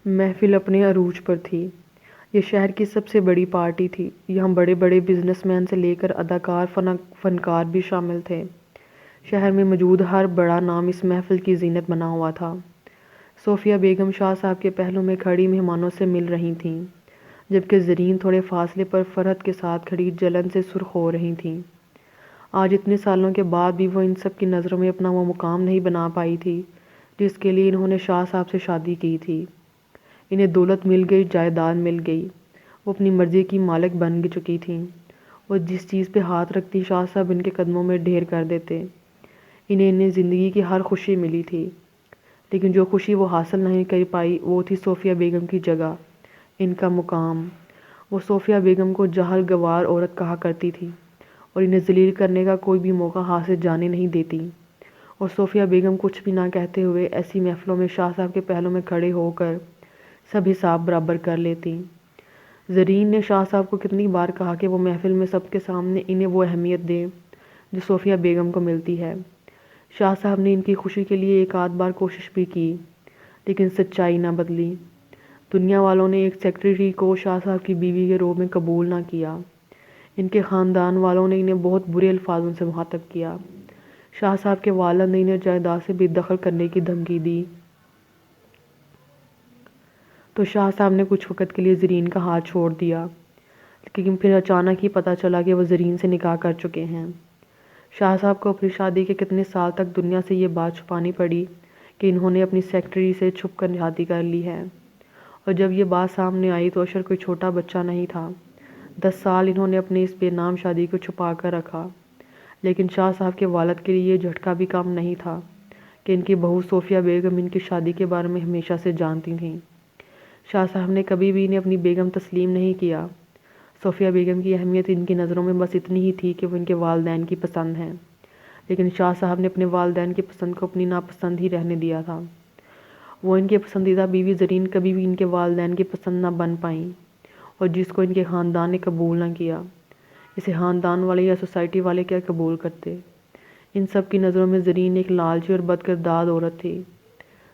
محفل اپنے عروج پر تھی۔ یہ شہر کی سب سے بڑی پارٹی تھی۔ یہاں بڑے بڑے بزنس مین سے لے کر اداکار، فنکار بھی شامل تھے۔ شہر میں موجود ہر بڑا نام اس محفل کی زینت بنا ہوا تھا۔ صوفیہ بیگم شاہ صاحب کے پہلو میں کھڑی مہمانوں سے مل رہی تھیں، جبکہ زرین تھوڑے فاصلے پر فرحت کے ساتھ کھڑی جلن سے سرخ ہو رہی تھیں۔ آج اتنے سالوں کے بعد بھی وہ ان سب کی نظروں میں اپنا وہ مقام نہیں بنا پائی تھی جس کے لیے انہوں نے شاہ صاحب سے شادی کی تھی۔ انہیں دولت مل گئی، جائیداد مل گئی، وہ اپنی مرضی کی مالک بن چکی تھیں۔ وہ جس چیز پہ ہاتھ رکھتی شاہ صاحب ان کے قدموں میں ڈھیر کر دیتے۔ انہیں زندگی کی ہر خوشی ملی تھی، لیکن جو خوشی وہ حاصل نہیں کر پائی وہ تھی صوفیہ بیگم کی جگہ، ان کا مقام۔ وہ صوفیہ بیگم کو جاہل گوار عورت کہا کرتی تھی اور انہیں ذلیل کرنے کا کوئی بھی موقع ہاتھ سے جانے نہیں دیتی، اور صوفیہ بیگم کچھ بھی نہ کہتے ہوئے ایسی محفلوں میں شاہ صاحب کے پہلو میں کھڑے ہو کر سب حساب برابر کر لیتی۔ زرین نے شاہ صاحب کو کتنی بار کہا کہ وہ محفل میں سب کے سامنے انہیں وہ اہمیت دیں جو صوفیہ بیگم کو ملتی ہے۔ شاہ صاحب نے ان کی خوشی کے لیے ایک آدھ بار کوشش بھی کی، لیکن سچائی نہ بدلی۔ دنیا والوں نے ایک سیکرٹری کو شاہ صاحب کی بیوی کے روب میں قبول نہ کیا۔ ان کے خاندان والوں نے انہیں بہت برے الفاظوں سے مخاطب کیا۔ شاہ صاحب کے والد نے انہیں جائیداد سے بے دخل کرنے کی دھمکی دی، تو شاہ صاحب نے کچھ وقت کے لیے زرین کا ہاتھ چھوڑ دیا، لیکن پھر اچانک ہی پتہ چلا کہ وہ زرین سے نکاح کر چکے ہیں۔ شاہ صاحب کو اپنی شادی کے کتنے سال تک دنیا سے یہ بات چھپانی پڑی کہ انہوں نے اپنی سیکرٹری سے چھپ کر شادی کر لی ہے، اور جب یہ بات سامنے آئی تو اشر کوئی چھوٹا بچہ نہیں تھا۔ 10 سال انہوں نے اپنی اس بے نام شادی کو چھپا کر رکھا، لیکن شاہ صاحب کے والد کے لیے یہ جھٹکا بھی کم نہیں تھا کہ ان کی بہو صوفیہ بیگم ان کی شادی کے بارے میں ہمیشہ سے جانتی تھیں۔ شاہ صاحب نے کبھی بھی انہیں اپنی بیگم تسلیم نہیں کیا۔ صوفیہ بیگم کی اہمیت ان کی نظروں میں بس اتنی ہی تھی کہ وہ ان کے والدین کی پسند ہیں، لیکن شاہ صاحب نے اپنے والدین کی پسند کو اپنی ناپسند ہی رہنے دیا تھا۔ وہ ان کے پسندیدہ بیوی زرین کبھی بھی ان کے والدین کی پسند نہ بن پائیں، اور جس کو ان کے خاندان نے قبول نہ کیا، اسے خاندان والے یا سوسائٹی والے کیا قبول کرتے۔ ان سب کی نظروں میں زرین ایک لالچی اور بدکردار عورت تھی،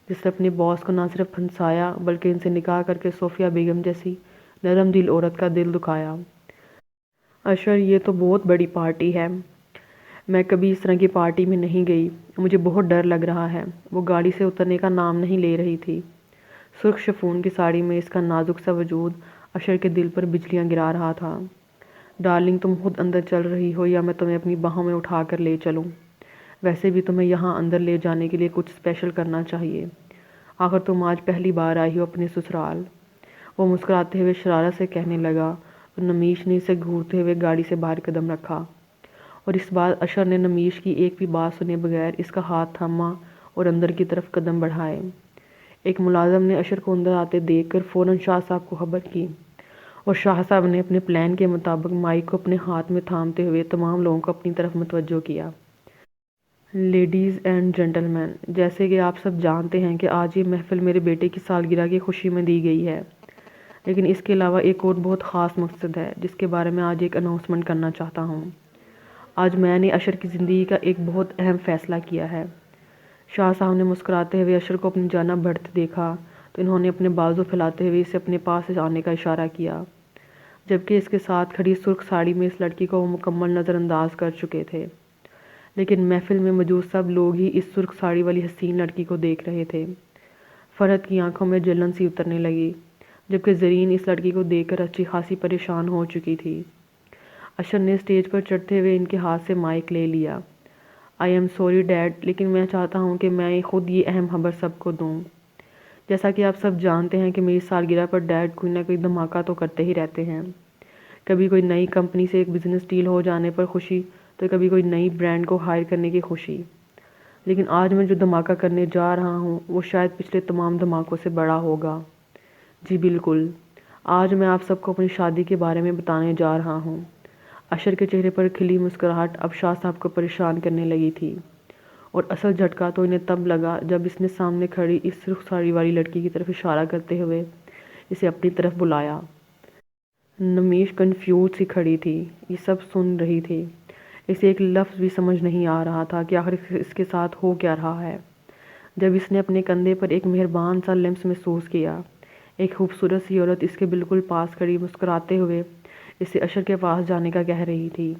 جس نے اپنے باس کو نہ صرف پھنسایا بلکہ ان سے نکاح کر کے صوفیہ بیگم جیسی نرم دل عورت کا دل دکھایا۔ اشر، یہ تو بہت بڑی پارٹی ہے۔ میں کبھی اس طرح کی پارٹی میں نہیں گئی، مجھے بہت ڈر لگ رہا ہے۔ وہ گاڑی سے اترنے کا نام نہیں لے رہی تھی۔ سرخ شفون کی ساڑی میں اس کا نازک سا وجود اشر کے دل پر بجلیاں گرا رہا تھا۔ ڈارلنگ، تم خود اندر چل رہی ہو یا میں تمہیں اپنی باہوں میں اٹھا کر لے چلوں؟ ویسے بھی تمہیں یہاں اندر لے جانے کے لیے کچھ اسپیشل کرنا چاہیے، آخر تم آج پہلی بار آئی ہو اپنے سسرال۔ وہ مسکراتے ہوئے شرارت سے کہنے لگا، اور نمیش نے اسے گھورتے ہوئے گاڑی سے باہر قدم رکھا، اور اس بار اشر نے نمیش کی ایک بھی بات سنے بغیر اس کا ہاتھ تھاما اور اندر کی طرف قدم بڑھائے۔ ایک ملازم نے اشر کو اندر آتے دیکھ کر فوراً شاہ صاحب کو خبر کی، اور شاہ صاحب نے اپنے پلان کے مطابق مائک کو اپنے ہاتھ میں تھامتے ہوئے تمام لوگوں کو اپنی طرف متوجہ کیا۔ لیڈیز اینڈ جینٹلمین، جیسے کہ آپ سب جانتے ہیں کہ آج یہ محفل میرے بیٹے کی سالگرہ کی خوشی میں دی گئی ہے، لیکن اس کے علاوہ ایک اور بہت خاص مقصد ہے جس کے بارے میں آج ایک اناؤنسمنٹ کرنا چاہتا ہوں۔ آج میں نے اشر کی زندگی کا ایک بہت اہم فیصلہ کیا ہے۔ شاہ صاحب نے مسکراتے ہوئے اشر کو اپنی جانب بڑھتے دیکھا تو انہوں نے اپنے بازو پھیلاتے ہوئے اسے اپنے پاس آنے کا اشارہ کیا، جبکہ اس کے ساتھ کھڑی سرخ ساڑی میں اس لڑکی کو وہ مکمل نظر انداز کر چکے تھے، لیکن محفل میں موجود سب لوگ ہی اس سرخ ساڑی والی حسین لڑکی کو دیکھ رہے تھے۔ فرحت کی آنکھوں میں جلن سی اترنے لگی، جبکہ زرین اس لڑکی کو دیکھ کر اچھی خاصی پریشان ہو چکی تھی۔ اشر نے اسٹیج پر چڑھتے ہوئے ان کے ہاتھ سے مائک لے لیا۔ آئی ایم سوری ڈیڈ، لیکن میں چاہتا ہوں کہ میں خود یہ اہم خبر سب کو دوں۔ جیسا کہ آپ سب جانتے ہیں کہ میری سالگرہ پر ڈیڈ کوئی نہ کوئی دھماکہ تو کرتے ہی رہتے ہیں۔ کبھی کوئی نئی کمپنی سے ایک بزنس ڈیل ہو جانے پر خوشی، تو کبھی کوئی نئی برانڈ کو ہائر کرنے کی خوشی، لیکن آج میں جو دھماکہ کرنے جا رہا ہوں وہ شاید پچھلے تمام دھماکوں سے بڑا ہوگا۔ جی بالکل، آج میں آپ سب کو اپنی شادی کے بارے میں بتانے جا رہا ہوں۔ اشر کے چہرے پر کھلی مسکراہٹ اب شاہ صاحب کو پریشان کرنے لگی تھی، اور اصل جھٹکا تو انہیں تب لگا جب اس نے سامنے کھڑی اس سرخ ساڑی والی لڑکی کی طرف اشارہ کرتے ہوئے اسے اپنی طرف بلایا۔ نمیش کنفیوز سی کھڑی تھی، یہ سب سن رہی تھی، اسے ایک لفظ بھی سمجھ نہیں آ رہا تھا کہ آخر اس کے ساتھ ہو کیا رہا ہے۔ جب اس نے اپنے کندھے پر ایک مہربان سا لمس محسوس کیا، ایک خوبصورت سی عورت اس کے بالکل پاس کھڑی مسکراتے ہوئے اسے اشر کے پاس جانے کا کہہ رہی تھی۔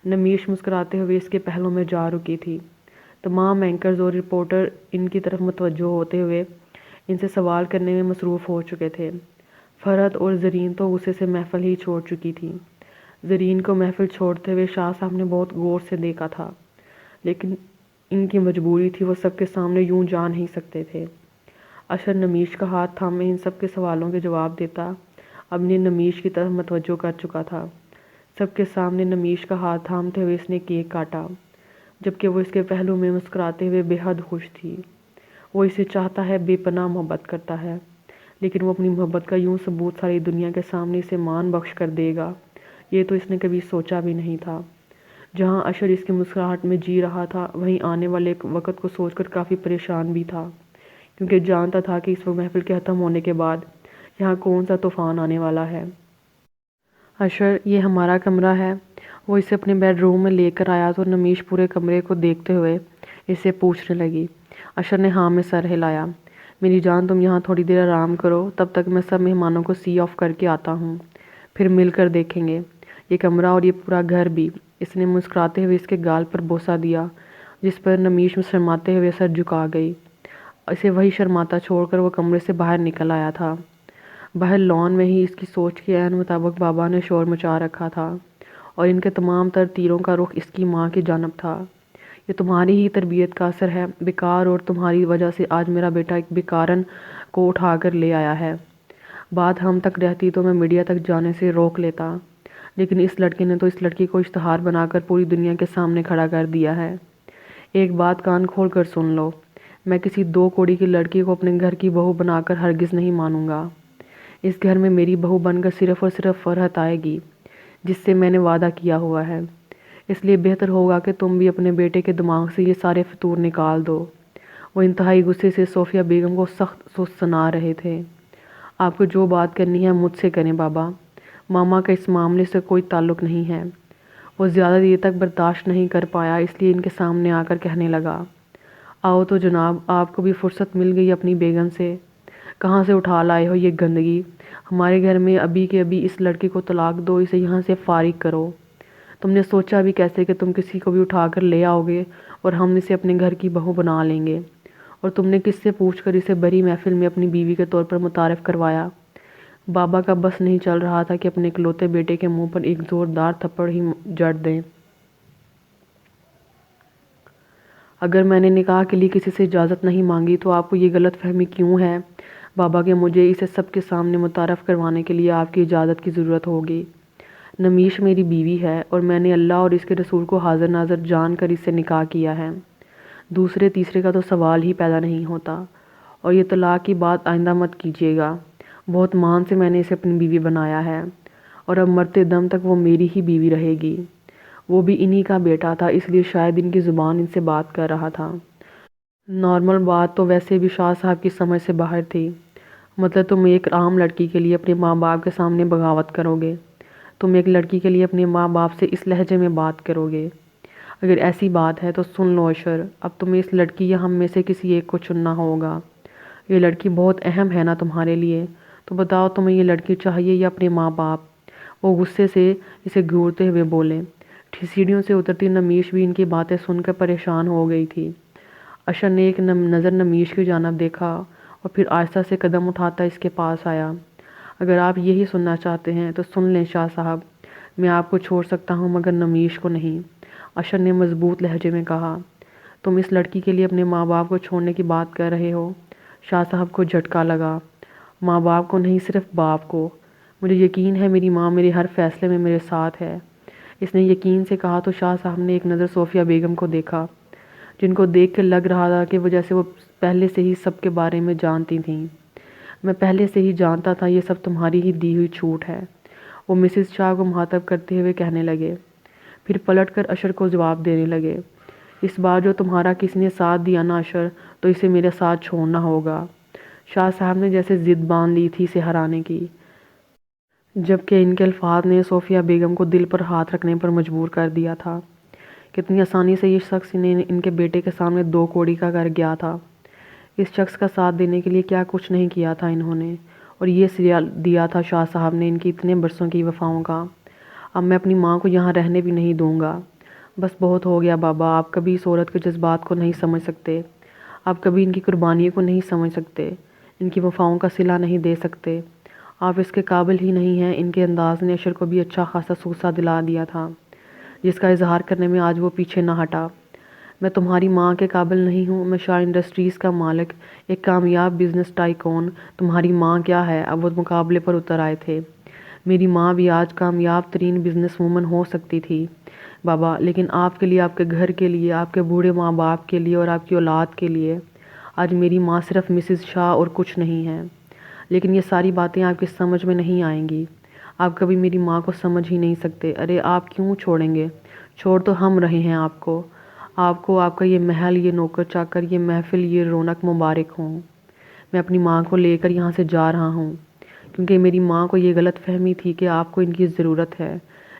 نمیش مسکراتے ہوئے اس کے پہلو میں جا رکی تھی۔ تمام اینکرز اور رپورٹر ان کی طرف متوجہ ہوتے ہوئے ان سے سوال کرنے میں مصروف ہو چکے تھے۔ فرحت اور زرین تو غصے سے محفل ہی چھوڑ چکی تھی۔ زرین کو محفل چھوڑتے ہوئے شاہ صاحب نے بہت غور سے دیکھا تھا، لیکن ان کی مجبوری تھی، وہ سب کے سامنے یوں جا نہیں سکتے تھے۔ اشر نمیش کا ہاتھ تھامے ان سب کے سوالوں کے جواب دیتا اپنی نمیش کی طرف متوجہ کر چکا تھا۔ سب کے سامنے نمیش کا ہاتھ تھامتے ہوئے اس نے کیک کاٹا، جبکہ وہ اس کے پہلو میں مسکراتے ہوئے بے حد خوش تھی۔ وہ اسے چاہتا ہے، بے پناہ محبت کرتا ہے، لیکن وہ اپنی محبت کا یوں ثبوت ساری دنیا کے سامنے اسے مان بخش کر دے گا، یہ تو اس نے کبھی سوچا بھی نہیں تھا۔ جہاں اشر اس کی مسکراہٹ میں جی رہا تھا، وہیں آنے والے وقت کو سوچ کر کافی پریشان بھی تھا، کیونکہ جانتا تھا کہ اس وقت محفل کے ختم ہونے کے بعد یہاں کون سا طوفان آنے والا ہے۔ اشر، یہ ہمارا کمرہ ہے۔ وہ اسے اپنے بیڈ روم میں لے کر آیا تو نمیش پورے کمرے کو دیکھتے ہوئے اسے پوچھنے لگی۔ اشر نے ہاں میں سر ہلایا۔ میری جان، تم یہاں تھوڑی دیر آرام کرو، تب تک میں سب مہمانوں کو سی آف کر کے آتا ہوں، پھر مل کر دیکھیں گے یہ کمرہ اور یہ پورا گھر بھی۔ اس نے مسکراتے ہوئے اس کے گال پر بوسہ دیا، جس پر نمیش میں شرماتے ہوئے سر جھکا گئی۔ اسے وہی شرماتا چھوڑ کر وہ کمرے سے باہر نکل آیا تھا۔ باہر لان میں ہی اس کی سوچ کے عین مطابق بابا نے شور مچا رکھا تھا، اور ان کے تمام تر تیروں کا رخ اس کی ماں کی جانب تھا۔ یہ تمہاری ہی تربیت کا اثر ہے بیکار، اور تمہاری وجہ سے آج میرا بیٹا ایک بیکارن کو اٹھا کر لے آیا ہے۔ بات ہم تک رہتی تو میں میڈیا تک جانے سے روک لیتا، لیکن اس لڑکے نے تو اس لڑکی کو اشتہار بنا کر پوری دنیا کے سامنے کھڑا کر دیا ہے۔ ایک بات کان کھول کر سن لو، میں کسی 2 کوڑی کی لڑکی کو اپنے گھر کی بہو بنا کر ہرگز نہیں مانوں گا۔ اس گھر میں میری بہو بن کر صرف اور صرف فرحت آئے گی، جس سے میں نے وعدہ کیا ہوا ہے۔ اس لیے بہتر ہوگا کہ تم بھی اپنے بیٹے کے دماغ سے یہ سارے فطور نکال دو۔ وہ انتہائی غصے سے صوفیہ بیگم کو سخت سنا رہے تھے۔ آپ کو جو بات کرنی ہے مجھ سے کریں بابا، ماما کا اس معاملے سے کوئی تعلق نہیں ہے۔ وہ زیادہ دیر تک برداشت نہیں کر پایا، اس لیے ان کے سامنے آ کر کہنے لگا، آؤ تو جناب، آپ کو بھی فرصت مل گئی اپنی بیگم سے۔ کہاں سے اٹھا لائے ہو یہ گندگی؟ ہمارے گھر میں ابھی کے ابھی اس لڑکی کو طلاق دو، اسے یہاں سے فارغ کرو۔ تم نے سوچا بھی کیسے کہ تم کسی کو بھی اٹھا کر لے آؤ گے اور ہم اسے اپنے گھر کی بہو بنا لیں گے؟ اور تم نے کس سے پوچھ کر اسے بڑی محفل میں اپنی بیوی کے طور پر متعارف کروایا؟ بابا کا بس نہیں چل رہا تھا کہ اپنے اکلوتے بیٹے کے منہ پر ایک زوردار تھپڑ ہی جڑ دیں۔ اگر میں نے نکاح کے لیے کسی سے اجازت نہیں مانگی تو آپ کو یہ غلط فہمی کیوں ہے بابا کہ مجھے اسے سب کے سامنے متعارف کروانے کے لیے آپ کی اجازت کی ضرورت ہوگی؟ نمیش میری بیوی ہے، اور میں نے اللہ اور اس کے رسول کو حاضر ناظر جان کر اس سے نکاح کیا ہے۔ دوسرے تیسرے کا تو سوال ہی پیدا نہیں ہوتا، اور یہ طلاق کی بات آئندہ مت کیجیے گا۔ بہت مان سے میں نے اسے اپنی بیوی بنایا ہے، اور اب مرتے دم تک وہ میری ہی بیوی رہے گی۔ وہ بھی انہی کا بیٹا تھا، اس لیے شاید ان کی زبان ان سے بات کر رہا تھا۔ نارمل بات تو ویسے بھی شاہ صاحب کی سمجھ سے باہر تھی۔ مطلب تم ایک عام لڑکی کے لیے اپنے ماں باپ کے سامنے بغاوت کرو گے؟ تم ایک لڑکی کے لیے اپنے ماں باپ سے اس لہجے میں بات کرو گے؟ اگر ایسی بات ہے تو سن لو اشر، اب تمہیں اس لڑکی یا ہم میں سے کسی ایک کو چننا ہوگا۔ یہ لڑکی بہت اہم ہے نا تمہارے لیے، تو بتاؤ تمہیں یہ لڑکی چاہیے یا اپنے ماں باپ؟ وہ غصے سے اسے گھورتے ہوئے بولے۔ سیڑھیوں سے اترتی نمیش بھی ان کی باتیں سن کر پریشان ہو گئی تھی۔ اشر نے ایک نظر نمیش کی جانب دیکھا اور پھر آہستہ سے قدم اٹھاتا اس کے پاس آیا۔ اگر آپ یہی سننا چاہتے ہیں تو سن لیں شاہ صاحب، میں آپ کو چھوڑ سکتا ہوں مگر نمیش کو نہیں، اشر نے مضبوط لہجے میں کہا۔ تم اس لڑکی کے لیے اپنے ماں باپ کو چھوڑنے کی بات کر رہے ہو؟ شاہ صاحب کو جھٹکا لگا۔ ماں باپ کو نہیں، صرف باپ کو۔ مجھے یقین ہے میری ماں میرے ہر فیصلے میں میرے ساتھ ہے۔ اس نے یقین سے کہا تو شاہ صاحب نے ایک نظر صوفیہ بیگم کو دیکھا، جن کو دیکھ کے لگ رہا تھا کہ وہ جیسے وہ پہلے سے ہی سب کے بارے میں جانتی تھیں۔ میں پہلے سے ہی جانتا تھا، یہ سب تمہاری ہی دی ہوئی چھوٹ ہے، وہ مسز شاہ کو مخاطب کرتے ہوئے کہنے لگے۔ پھر پلٹ کر اشر کو جواب دینے لگے۔ اس بار جو تمہارا کسی نے ساتھ دیا نا اشر، تو اسے میرے ساتھ چھوڑنا ہوگا۔ شاہ صاحب نے جیسے ضد باندھ لی تھی اسے ہرانے کی، جبکہ ان کے الفاظ نے صوفیہ بیگم کو دل پر ہاتھ رکھنے پر مجبور کر دیا تھا۔ کتنی آسانی سے یہ شخص ان کے بیٹے کے سامنے 2 کوڑی کا کر گیا تھا۔ اس شخص کا ساتھ دینے کے لیے کیا کچھ نہیں کیا تھا انہوں نے، اور یہ سلا دیا تھا شاہ صاحب نے ان کی اتنے برسوں کی وفاؤں کا۔ اب میں اپنی ماں کو یہاں رہنے بھی نہیں دوں گا۔ بس بہت ہو گیا بابا، آپ کبھی اس عورت کے جذبات کو نہیں سمجھ سکتے، آپ کبھی ان کی قربانیوں کو نہیں سمجھ سکتے، ان کی وفاؤں کا صلہ نہیں دے سکتے۔ آپ اس کے قابل ہی نہیں ہیں۔ ان کے انداز نے اشر کو بھی اچھا خاصا سوسہ دلا دیا تھا، جس کا اظہار کرنے میں آج وہ پیچھے نہ ہٹا۔ میں تمہاری ماں کے قابل نہیں ہوں۔ میں شاہ انڈسٹریز کا مالک، ایک کامیاب بزنس ٹائکون۔ تمہاری ماں کیا ہے؟ اب وہ مقابلے پر اتر آئے تھے۔ میری ماں بھی آج کامیاب ترین بزنس وومن ہو سکتی تھی بابا، لیکن آپ کے لیے، آپ کے گھر کے لیے، آپ کے بوڑھے ماں باپ کے لیے اور آپ کی اولاد کے لیے آج میری ماں صرف مسز شاہ اور کچھ نہیں ہے۔ لیکن یہ ساری باتیں آپ کی سمجھ میں نہیں آئیں گی۔ آپ کبھی میری ماں کو سمجھ ہی نہیں سکتے۔ ارے آپ کیوں چھوڑیں گے؟ چھوڑ تو ہم رہے ہیں آپ کو، آپ کا یہ محل، یہ نوکر چاکر، یہ محفل، یہ رونق مبارک ہوں۔ میں اپنی ماں کو لے کر یہاں سے جا رہا ہوں، کیونکہ میری ماں کو یہ غلط فہمی تھی کہ آپ کو ان کی ضرورت ہے،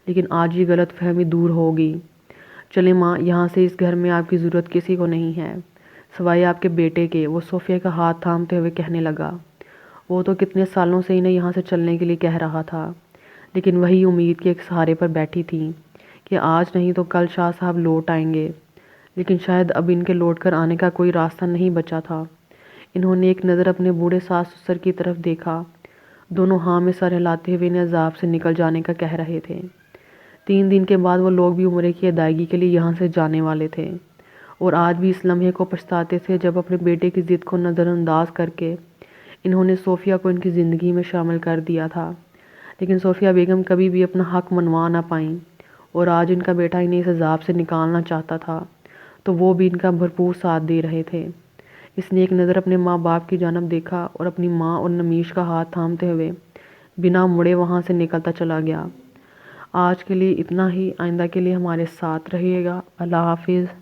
لیکن آج یہ غلط فہمی دور ہوگی۔ چلیں ماں، یہاں سے، اس گھر میں آپ کی ضرورت کسی کو نہیں ہے سوائے آپ کے بیٹے کے۔ وہ صوفیہ کا ہاتھ تھامتے ہوئے کہنے لگا۔ وہ تو کتنے سالوں سے انہیں یہاں سے چلنے کے لیے کہہ رہا تھا، لیکن وہی امید کے ایک سہارے پر بیٹھی تھی کہ آج نہیں تو کل شاہ صاحب لوٹ آئیں گے، لیکن شاید اب ان کے لوٹ کر آنے کا کوئی راستہ نہیں بچا تھا۔ انہوں نے ایک نظر اپنے بوڑھے ساس سسر کی طرف دیکھا۔ دونوں ہاں میں سر ہلاتے ہوئے انہیں عذاب سے نکل جانے کا کہہ رہے تھے۔ 3 دن کے بعد وہ لوگ بھی عمرے کی ادائیگی کے لیے یہاں سے جانے والے تھے، اور آج بھی اس لمحے کو پچھتاتے تھے جب اپنے بیٹے کی ضد کو نظر انداز کر کے انہوں نے صوفیہ کو ان کی زندگی میں شامل کر دیا تھا۔ لیکن صوفیہ بیگم کبھی بھی اپنا حق منوا نہ پائیں، اور آج ان کا بیٹا انہیں اس عذاب سے نکالنا چاہتا تھا تو وہ بھی ان کا بھرپور ساتھ دے رہے تھے۔ اس نے ایک نظر اپنے ماں باپ کی جانب دیکھا اور اپنی ماں اور نمیش کا ہاتھ تھامتے ہوئے بنا مڑے وہاں سے نکلتا چلا گیا۔ آج کے لیے اتنا ہی، آئندہ کے لیے ہمارے ساتھ رہیے گا۔ اللہ حافظ۔